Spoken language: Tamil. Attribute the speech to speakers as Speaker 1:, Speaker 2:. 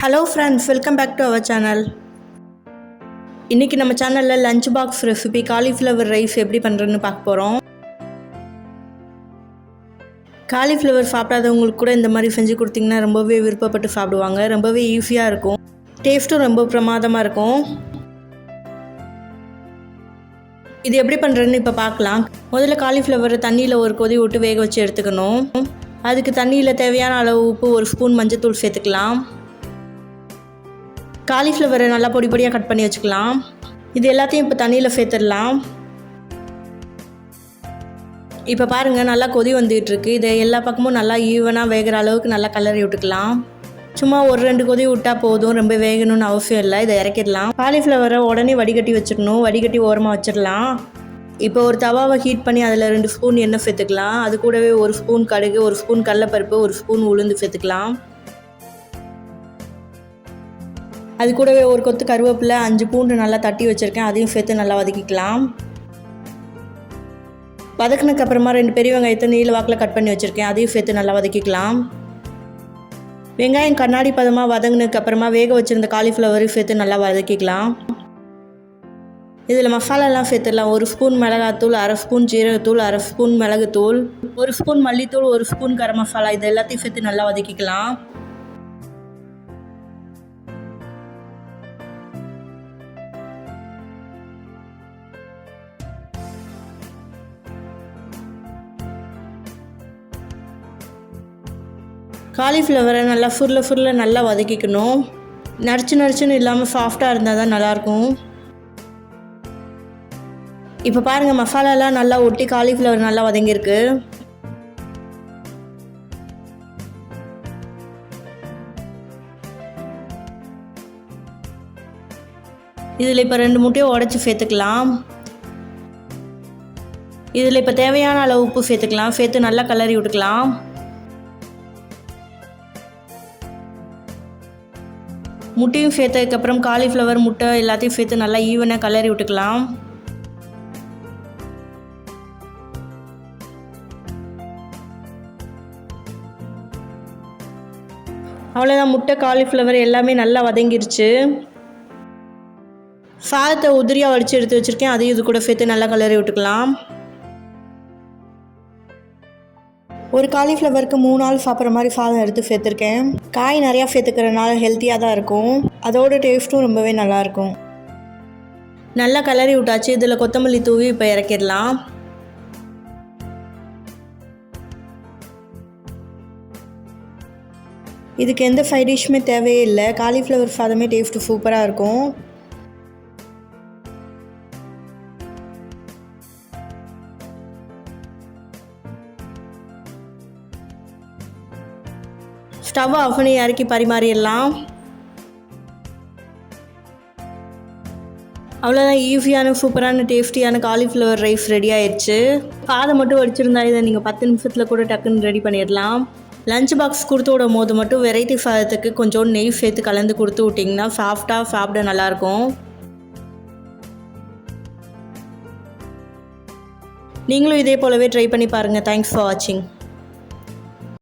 Speaker 1: Hello friends, welcome back to our channel. இன்றைக்கி நம்ம சேனலில் lunch box recipe cauliflower rice எப்படி பண்ணுறதுன்னு பார்க்க போகிறோம். காலிஃப்ளவர் சாப்பிடாதவங்களுக்கு கூட இந்த மாதிரி செஞ்சு கொடுத்திங்கன்னா ரொம்பவே விருப்பப்பட்டு சாப்பிடுவாங்க. ரொம்பவே ஈஸியாக இருக்கும், டேஸ்ட்டும் ரொம்ப பிரமாதமாக இருக்கும். இது எப்படி பண்ணுறதுன்னு இப்போ பார்க்கலாம். முதல்ல காலிஃப்ளவரை தண்ணியில் ஒரு கொதி விட்டு வேக வச்சு எடுத்துக்கணும். அதுக்கு தண்ணியில் தேவையான அளவு உப்பு, ஒரு ஸ்பூன் மஞ்சத்தூள் சேர்த்துக்கலாம். காலிஃப்ளவரை நல்லா பொடி பொடியாக கட் பண்ணி வச்சுக்கலாம். இது எல்லாத்தையும் இப்போ தண்ணியில் சேர்த்துடலாம். இப்போ பாருங்கள், நல்லா கொதி வந்துகிட்ருக்கு. இதை எல்லா பக்கமும் நல்லா ஈவனாக வேகிற அளவுக்கு நல்லா கலரி விட்டுக்கலாம். சும்மா ஒரு 2 கொதி விட்டால் போதும், ரொம்ப வேகணும்னு அவசியம் இல்லை. இதை இறக்கிடலாம். காலிஃப்ளவரை உடனே வடிகட்டி வச்சிடணும். வடிகட்டி ஓரமாக வச்சிடலாம். இப்போ ஒரு தவாவை ஹீட் பண்ணி அதில் 2 ஸ்பூன் எண்ணெய் சேர்த்துக்கலாம். அது கூடவே 1 ஸ்பூன் கடுகு, 1 ஸ்பூன் கடலைப்பருப்பு, 1 ஸ்பூன் உளுந்து சேர்த்துக்கலாம். அது கூடவே ஒரு கொத்து கருவேப்பிலை, 5 பூண்டு நல்லா தட்டி வச்சுருக்கேன், அதையும் சேர்த்து நல்லா வதக்கிக்கலாம். வதக்கினதுக்கு அப்புறமா 2 பெரிய வெங்காயத்தை நீல வாக்கில் கட் பண்ணி வச்சுருக்கேன், அதையும் சேர்த்து நல்லா வதக்கிக்கலாம். வெங்காயம் கண்ணாடி பதமாக வதங்கினதுக்கு அப்புறமா வேக வச்சுருந்த காலிஃப்ளவரையும் சேர்த்து நல்லா வதக்கிக்கலாம். இதில் மசாலாலாம் சேர்த்துடலாம். 1 ஸ்பூன் மிளகாத்தூள், 1/2 ஸ்பூன் ஜீரகத்தூள், 1/2 ஸ்பூன் மிளகுத்தூள், 1 ஸ்பூன் மல்லித்தூள், 1 ஸ்பூன் கரம் மசாலா, இது எல்லாத்தையும் சேர்த்து நல்லா வதக்கிக்கலாம். காலிஃப்ளவரை நல்லா ஃபுல்ல நல்லா வதக்கிக்கணும். நறுச்சுன்னு இல்லாமல் சாஃப்டாக இருந்தால் தான் நல்லாயிருக்கும். இப்போ பாருங்கள், மசாலாலாம் நல்லா ஒட்டி காலிஃப்ளவர் நல்லா வதங்கியிருக்கு. இதில் இப்போ 2 முட்டையை உடச்சி சேர்த்துக்கலாம். இதில் இப்போ தேவையான அளவு உப்பு சேர்த்துக்கலாம். சேர்த்து நல்லா கலரி விட்டுக்கலாம். முட்டையும் சேர்த்ததுக்கப்புறம் காலிஃப்ளவர், முட்டை எல்லாத்தையும் சேர்த்து நல்லா ஈவனாக கலரி விட்டுக்கலாம். அவ்வளோதான், முட்டை காலிஃப்ளவர் எல்லாமே நல்லா வதங்கிருச்சு. சாதத்தை உதிரியாக வடித்து எடுத்து வச்சுருக்கேன், அதையும் இது கூட சேர்த்து நல்லா கலரி விட்டுக்கலாம். ஒரு காலிஃப்ளவருக்கு 3 ஆள் சாப்பிட்ற மாதிரி சாதம் எடுத்து சேர்த்துருக்கேன். காய் நிறையா சேர்த்துக்கிறதுனால ஹெல்த்தியாக தான் இருக்கும், அதோட டேஸ்ட்டும் ரொம்பவே நல்லாயிருக்கும். நல்லா கலரி விட்டாச்சு. இதில் கொத்தமல்லி தூவி இப்போ இறக்கிடலாம். இதுக்கு எந்த சைட் டிஷ்ஷுமே தேவையே இல்லை. காலிஃப்ளவர் சாதமே டேஸ்ட்டு சூப்பராக இருக்கும். ஸ்டவ் ஆஃப் பண்ணி இறக்கி பரிமாறிடலாம். அவ்வளோதான், ஈஸியான சூப்பரான டேஸ்டியான காலிஃப்ளவர் ரைஸ் ரெடி ஆயிடுச்சு. சாதம் மட்டும் வடிச்சிருந்தா இதை நீங்கள் 10 நிமிஷத்தில் கூட டக்குன்னு ரெடி பண்ணிடலாம். லஞ்ச் பாக்ஸ் கொடுத்து விடும் போது மட்டும் வெரைட்டி சாதத்துக்கு கொஞ்சம் நெய் சேர்த்து கலந்து கொடுத்து விட்டிங்கன்னா சாஃப்டாக சாப்பிட நல்லாயிருக்கும். நீங்களும் இதே போலவே ட்ரை பண்ணி பாருங்கள். தேங்க்ஸ் ஃபார் வாட்சிங்.